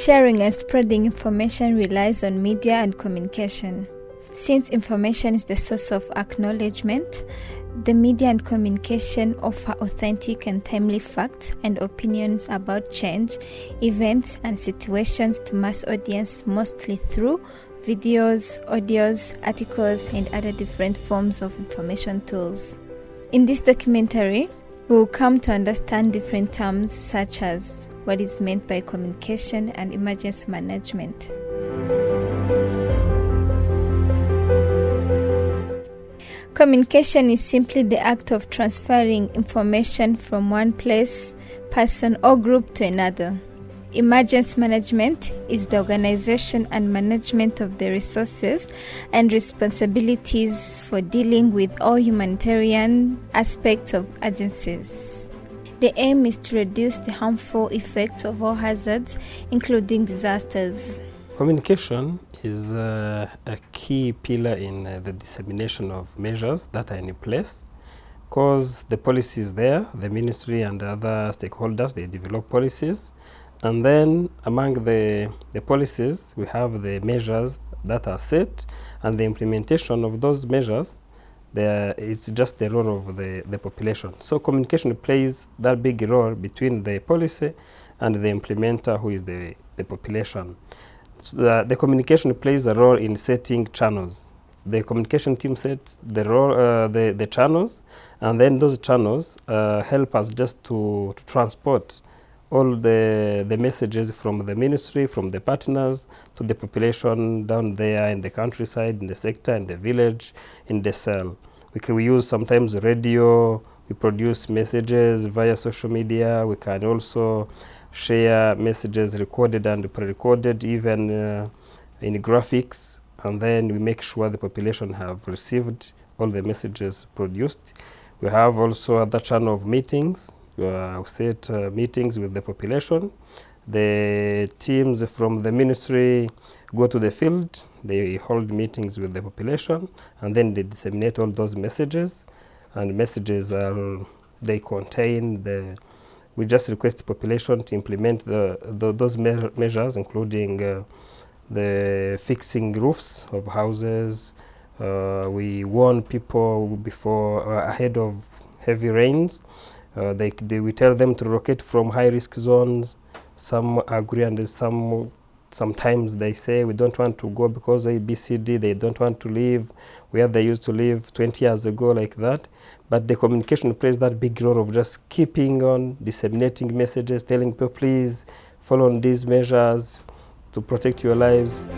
Sharing and spreading information relies on media and communication. Since information is the source of acknowledgement, the media and communication offer authentic and timely facts and opinions about change, events, and situations to mass audience, mostly through videos, audios, articles, and other different forms of information tools. In this documentary, we will come to understand different terms such as what is meant by communication and emergency management. Communication is simply the act of transferring information from one place, person, or group to another. Emergency management is the organization and management of the resources and responsibilities for dealing with all humanitarian aspects of agencies. The aim is to reduce the harmful effects of all hazards, including disasters. Communication is a key pillar in the dissemination of measures that are in place, because the policy is there, the ministry and other stakeholders, they develop policies. And then among the policies, we have the measures that are set, and the implementation of those measures, it's just the role of the population. So communication plays that big role between the policy and the implementer, who is the population. So the communication plays a role in setting channels. The communication team sets the role, the channels, and then those channels help us just to transport all the messages from the ministry, from the partners, to the population down there in the countryside, in the sector, in the village, in the cell. We use sometimes radio, we produce messages via social media, we can also share messages recorded and pre-recorded, even in graphics, and then we make sure the population have received all the messages produced. We have also other channel of meetings. We set meetings with the population. The teams from the ministry go to the field, they hold meetings with the population, and then they disseminate all those messages. And messages they contain we just request the population to implement those measures, including the fixing roofs of houses. We warn people ahead of heavy rains. We tell them to relocate from high-risk zones. Some agree, and sometimes they say we don't want to go because A, B, C, D. They don't want to live where they used to live 20 years ago, like that. But the communication plays that big role of just keeping on disseminating messages, telling people, please follow on these measures to protect your lives.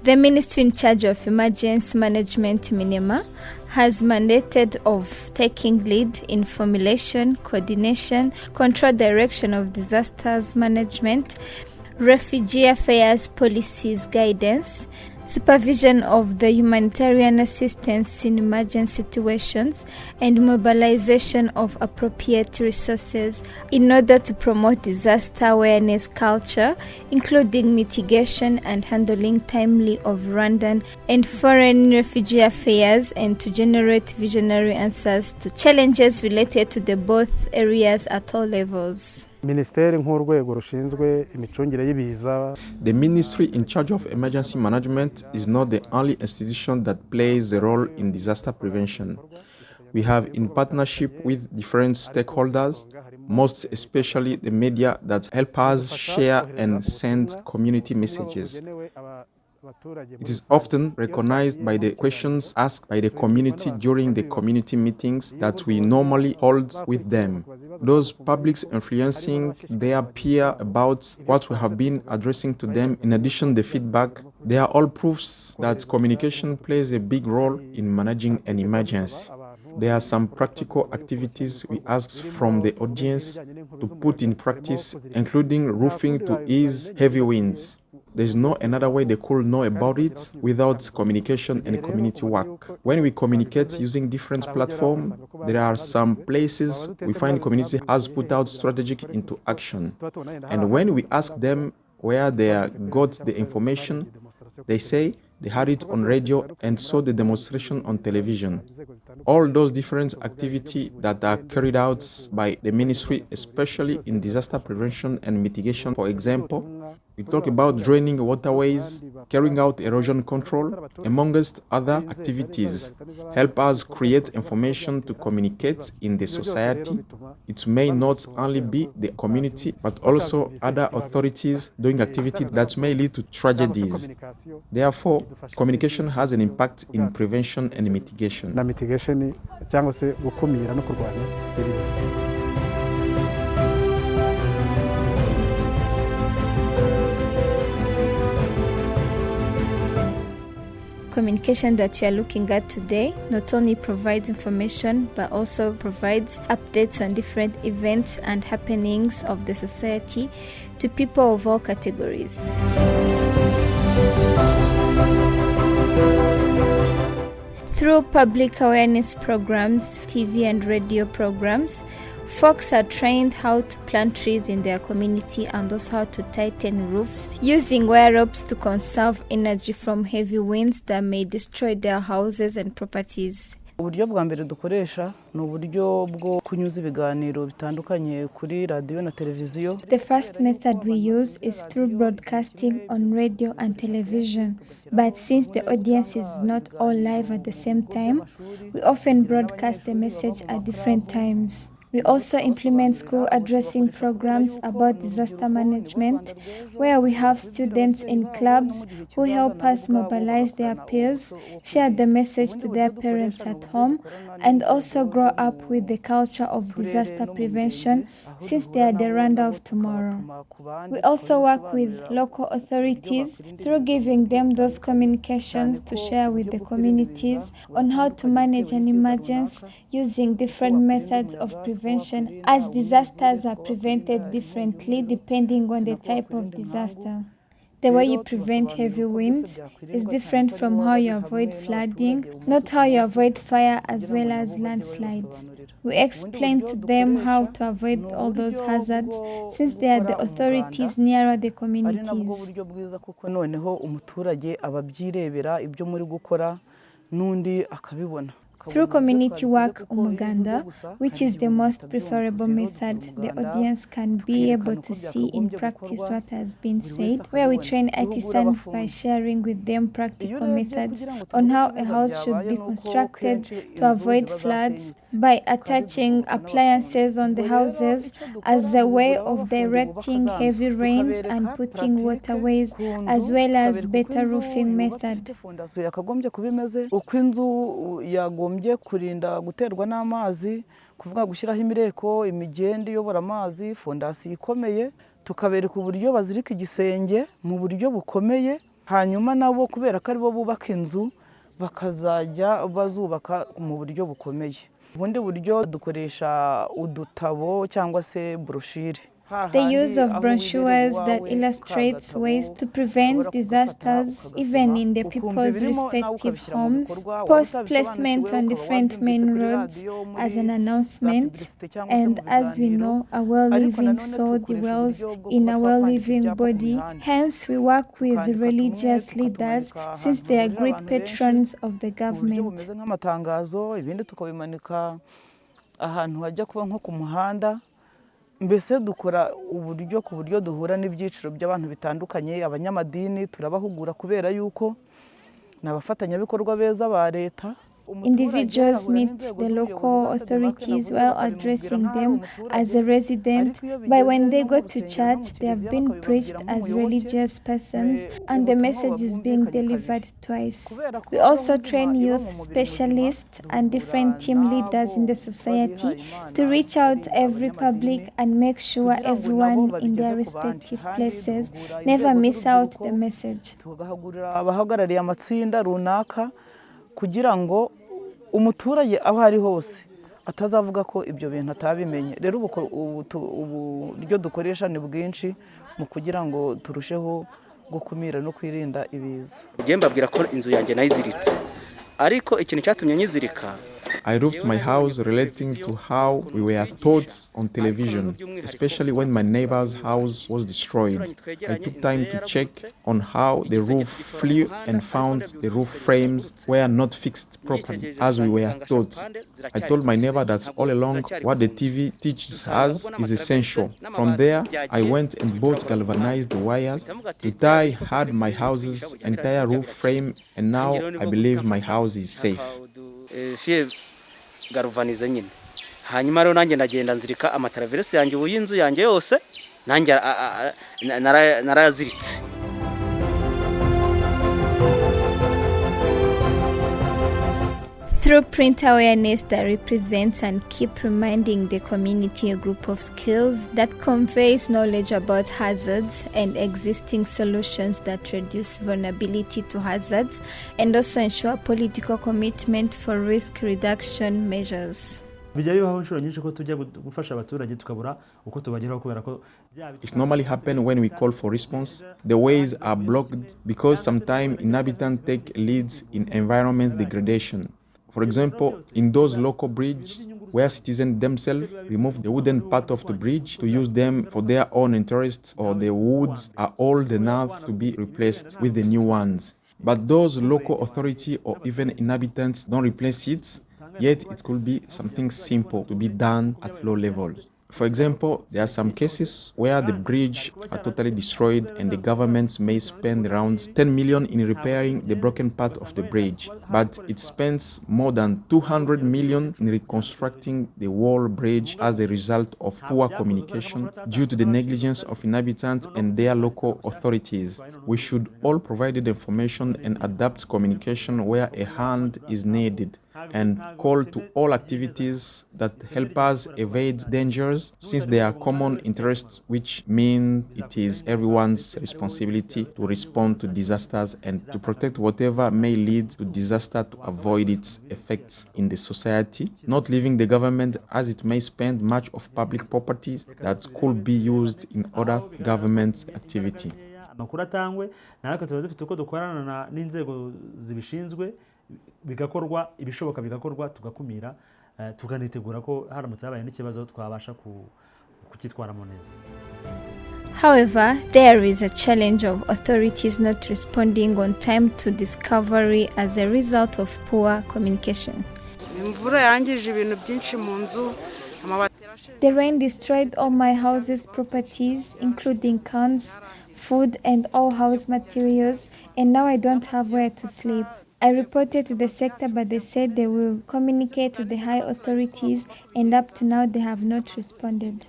The ministry in charge of emergency management, MINEMA, has mandated of taking lead in formulation, coordination, control direction of disasters management, refugee affairs policies guidance, supervision of the humanitarian assistance in emergency situations, and mobilization of appropriate resources in order to promote disaster awareness culture, including mitigation and handling timely of Rwandan and foreign refugee affairs, and to generate visionary answers to challenges related to the both areas at all levels. The ministry in charge of emergency management is not the only institution that plays a role in disaster prevention. We have, in partnership with different stakeholders, most especially the media, that help us share and send community messages. It is often recognized by the questions asked by the community during the community meetings that we normally hold with them. Those publics influencing their peer about what we have been addressing to them, in addition to the feedback, they are all proofs that communication plays a big role in managing an emergency. There are some practical activities we ask from the audience to put in practice, including roofing to ease heavy winds. There's no another way they could know about it without communication and community work. When we communicate using different platforms, there are some places we find community has put out strategic into action. And when we ask them where they got the information, they say They heard it on radio and saw the demonstration on television. All those different activities that are carried out by the ministry, especially in disaster prevention and mitigation. For example, we talk about draining waterways, carrying out erosion control, amongst other activities, help us create information to communicate in the society. It may not only be the community, but also other authorities doing activities that may lead to tragedies. Therefore, communication has an impact in prevention and mitigation. cyangwa se gukumira no kurwanya ibiza. Communication that you are looking at today not only provides information but also provides updates on different events and happenings of the society to people of all categories. Through public awareness programs, TV and radio programs, folks are trained how to plant trees in their community and also how to tighten roofs, using wire ropes to conserve energy from heavy winds that may destroy their houses and properties. uburyo bwa mbere dukoresha ni uburyo bwo kunyuza ibiganiro bitandukanye kuri radio na televiziyo. The first method we use is through broadcasting on radio and television. But since the audience is not all live at the same time, we often broadcast the message at different times. We also implement school addressing programs about disaster management, where we have students in clubs who help us mobilize their peers, share the message to their parents at home, and also grow up with the culture of disaster prevention since they are the Rwanda of tomorrow. We also work with local authorities through giving them those communications to share with the communities on how to manage an emergency using different methods of prevention, as disasters are prevented differently depending on the type of disaster. The way you prevent heavy winds is different from how you avoid flooding, not how you avoid fire as well as landslides. We explain to them how to avoid all those hazards since they are the authorities nearer the communities. Through community work, umuganda, which is the most preferable method, the audience can be able to see in practice what has been said, where we train artisans by sharing with them practical methods on how a house should be constructed to avoid floods by attaching appliances on the houses as a way of directing heavy rains and putting waterways, as well as better roofing method. Kurinda guterwa n'amazi, kuvuga gushyiraho imireko, imigende iyobora amazi, fondasiyo ikomeye, tukabereka uburyo bazirika igisenge mu buryo bukomeye, hanyuma nabo kubera ko aribo bubaka inzu bakazajya bazubaka mu buryo bukomeye. Ubundi buryo dukoresha udutabo cyangwa se broshire. The use of brochures that illustrates ways to prevent disasters even in the people's respective homes, post placement on different main roads as an announcement, and as we know, a well-living soul dwells in a well-living body. Hence, we work with religious leaders since they are great patrons of the government. Mbese dukora uburyo ku buryo duhura n'ibyiciro by'abantu bitandukanye, abanyamadini turabahugura kubera yuko nabafatanyabikorwa beza ba leta. Individuals meet the local authorities while addressing them as a resident, but when they go to church, they have been preached as religious persons and the message is being delivered twice. We also train youth specialists and different team leaders in the society to reach out every public and make sure everyone in their respective places never miss out the message. Abahagarariye amatsinda runaka kugira ngo umuturage aho ari hose atazavuga ko ibyo bintu atabimenye. Rero uburyo dukoresha ni bwinshi mu kugira ngo turusheho gukumira no kwirinda ibiza. Ngiye mbabwira ko inzu yanjye nayiziritse, ariko ikintu cyatumye nyizirika I roofed my house relating to how we were taught on television, especially when my neighbor's house was destroyed. I took time to check on how the roof flew and found the roof frames were not fixed properly as we were taught. I told my neighbor that all along what the TV teaches us is essential. From there, I went and bought galvanized wires to tie hard my house's entire roof frame, and now I believe my house is safe. Hanyuma rero nanjye ndagenda nzirika amataraverse yanjye y'inzu yanjye yose nanjye naraziritse. Through print awareness that represents and keep reminding the community a group of skills that conveys knowledge about hazards and existing solutions that reduce vulnerability to hazards, and also ensure political commitment for risk reduction measures. It normally happens when we call for response. The ways are blocked because sometimes inhabitants take leads in environment degradation. For example, in those local bridges where citizens themselves remove the wooden part of the bridge to use them for their own interests, or the woods are old enough to be replaced with the new ones. But those local authority or even inhabitants don't replace it, yet it could be something simple to be done at low levels. For example, there are some cases where the bridge are totally destroyed and the government may spend around 10 million in repairing the broken part of the bridge, but it spends more than 200 million in reconstructing the whole bridge as a result of poor communication due to the negligence of inhabitants and their local authorities. We should all provide the information and adapt communication where a hand is needed, and call to all activities that help us evade dangers, since they are common interests, which mean it is everyone's responsibility to respond to disasters and to protect whatever may lead to disaster to avoid its effects in the society, not leaving the government as it may spend much of public properties that could be used in other government activity. Bigakorwa ibishoboka bigakorwa tugakumira tukanitegura ko haramutse habaye n'ikibazo twabasha kukitwaramo neza. However, there is a challenge of authorities not responding on time to discovery as a result of poor communication. The rain destroyed all my house's properties, including cans, food, and all house materials, and now I don't have where to sleep. I reported to the sector, but they said they will communicate to the high authorities, and up to now they have not responded.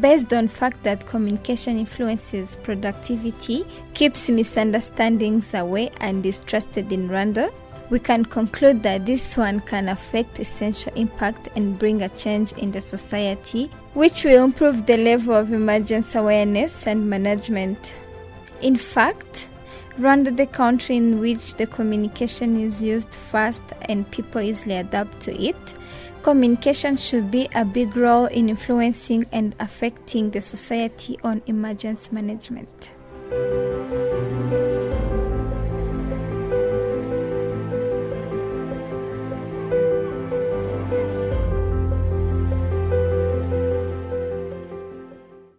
Based on fact that communication influences productivity, keeps misunderstandings away, and is trusted in Rwanda, we can conclude that this one can affect essential impact and bring a change in the society, which will improve the level of emergency awareness and management. In fact, Rwanda, the country in which the communication is used fast and people easily adapt to it, communication should be a big role in influencing and affecting the society on emergency management.